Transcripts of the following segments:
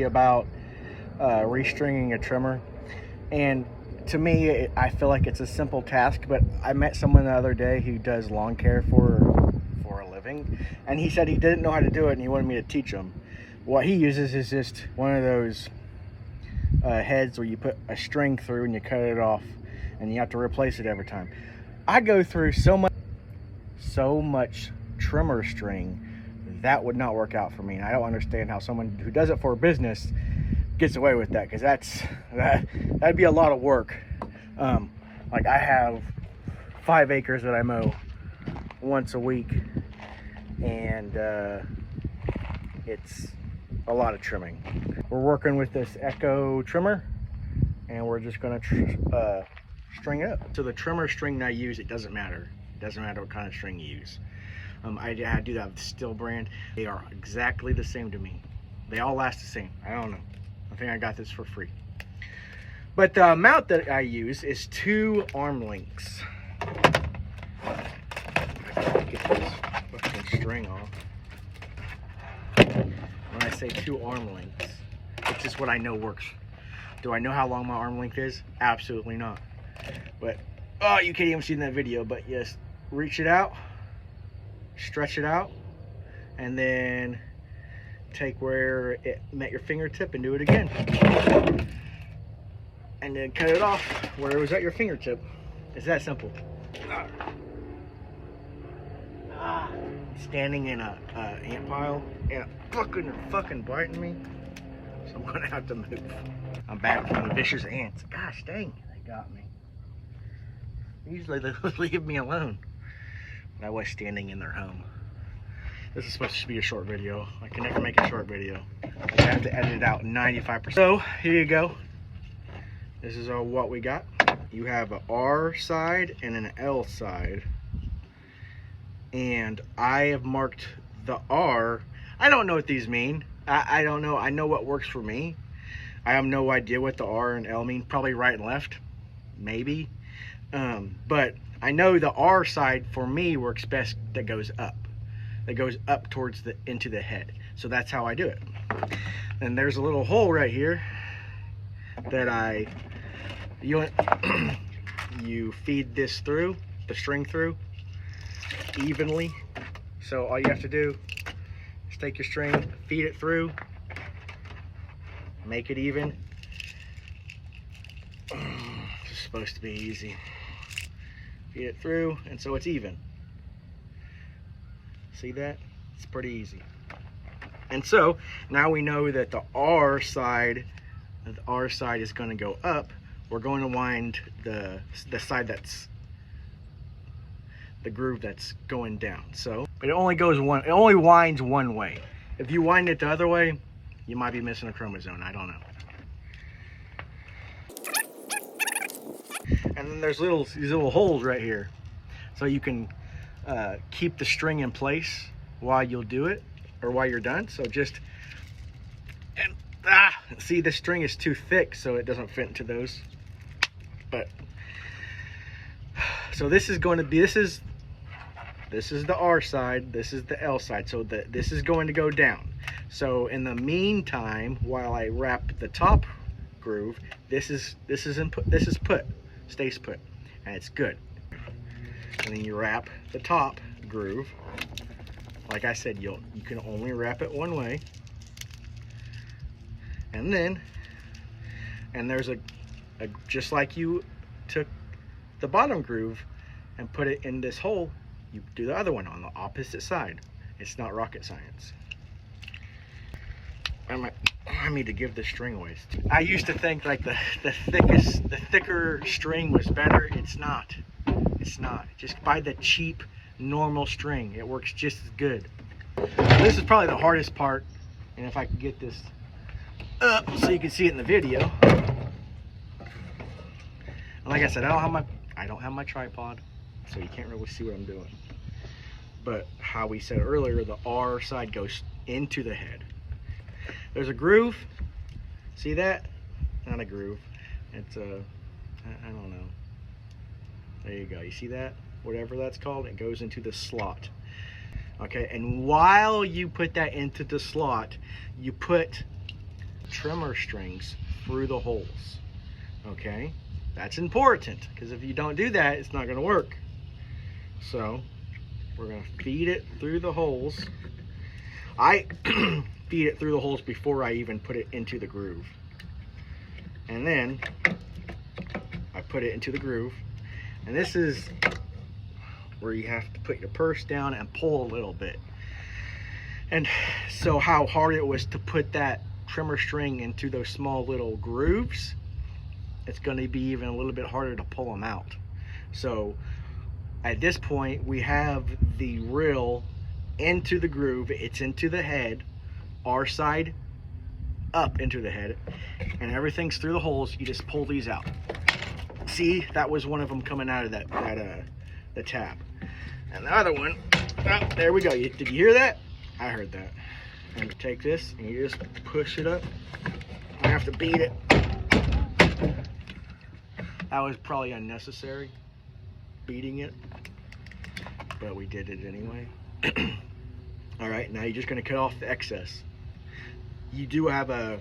About restringing a trimmer, and to me I feel like it's a simple task, but I met someone the other day who does lawn care for a living, and he said he didn't know how to do it and he wanted me to teach him. What he uses is just one of those heads where you put a string through and you cut it off and you have to replace it every time. I go through so much trimmer string that would not work out for me, and I don't understand how someone who does it for a business gets away with that, because that'd be a lot of work. Like, I have 5 acres that I mow once a week, and it's a lot of trimming. We're working with this Echo trimmer, and we're just going to string it up. So the trimmer string that I use, it doesn't matter. It doesn't matter what kind of string you use. I do that with the Stihl brand. They are exactly the same to me. They all last the same. I don't know. I think I got this for free. But the amount that I use is 2 arm lengths. I gotta get this fucking string off. When I say 2 arm lengths, it's just what I know works. Do I know how long my arm length is? Absolutely not. But, oh, you can't even see in that video, but yes, reach it out, stretch it out, and then take where it met your fingertip and do it again, and then cut it off where it was at your fingertip. It's that simple. Standing in a ant pile and fucking biting me, so I'm gonna have to move. I'm back from the vicious ants. Gosh dang, they got me. Usually they leave me alone. I was standing in their home. This is supposed to be a short video. I can never make a short video. I have to edit it out 95%. So here you go. This is what we got. You have an R side and an L side. And I have marked the R. I don't know what these mean. I don't know. I know what works for me. I have no idea what the R and L mean. Probably right and left. Maybe. But I know the R side for me works best that goes up. That goes up towards into the head. So that's how I do it. And there's a little hole right here that you feed this through, the string through, evenly. So all you have to do is take your string, feed it through, make it even. It's supposed to be easy. Feed it through, and so it's even. See that? It's pretty easy. And so now we know that the R side is going to go up. We're going to wind the side that's the groove that's going down. So, but it only winds one way. If you wind it the other way, you might be missing a chromosome. I don't know. And then there's these little holes right here, so you can keep the string in place while you'll do it, or while you're done. So just, and see, the string is too thick, so it doesn't fit into those. But so this is going to be, this is the R side, this is the L side, so this is going to go down. So in the meantime, while I wrap the top groove, this stays put, and it's good. And then you wrap the top groove. Like I said, you can only wrap it one way. And there's a just like you took the bottom groove and put it in this hole, you do the other one on the opposite side. It's not rocket science. I need to give this string away. I used to think like the thicker string was better. It's not. It's not. Just buy the cheap normal string. It works just as good. This is probably the hardest part, and if I can get this up so you can see it in the video. And like I said, I don't have my tripod, so you can't really see what I'm doing. But how we said earlier, the R side goes into the head. There's a groove. See that? Not a groove. It's a, I don't know. There you go. You see that? Whatever that's called, it goes into the slot. Okay, and while you put that into the slot, you put trimmer strings through the holes. Okay, that's important, because if you don't do that, it's not going to work. So we're going to feed it through the holes. I feed it through the holes before I even put it into the groove, and then I put it into the groove. And this is where you have to put your purse down and pull a little bit. And so how hard it was to put that trimmer string into those small little grooves, it's going to be even a little bit harder to pull them out. So at this point, we have the reel into the groove. It's into the head, our side up into the head, and everything's through the holes. You just pull these out. See, that was one of them coming out of the tab. And the other one, oh, there we go. Did you hear that? I heard that. And you take this and you just push it up. I have to beat it. That was probably unnecessary, beating it, but we did it anyway. All right, now you're just gonna cut off the excess. You do have the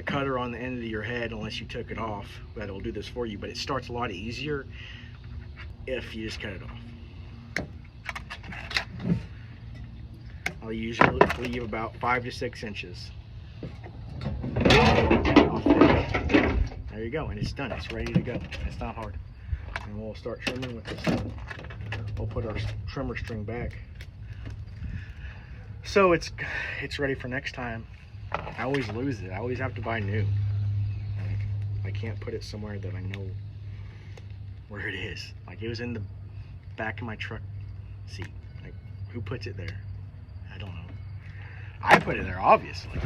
cutter on the end of your head, unless you took it off. That'll do this for you, but it starts a lot easier if you just cut it off. I'll usually leave about 5 to 6 inches. There you go, and it's done. It's ready to go. It's not hard. And we'll start trimming with this. We'll put our trimmer string back. So it's ready for next time. I always lose it. I always have to buy new. I can't put it somewhere that I know where it is. Like, it was in the back of my truck seat. Like, who puts it there? I don't know. I put it there, obviously.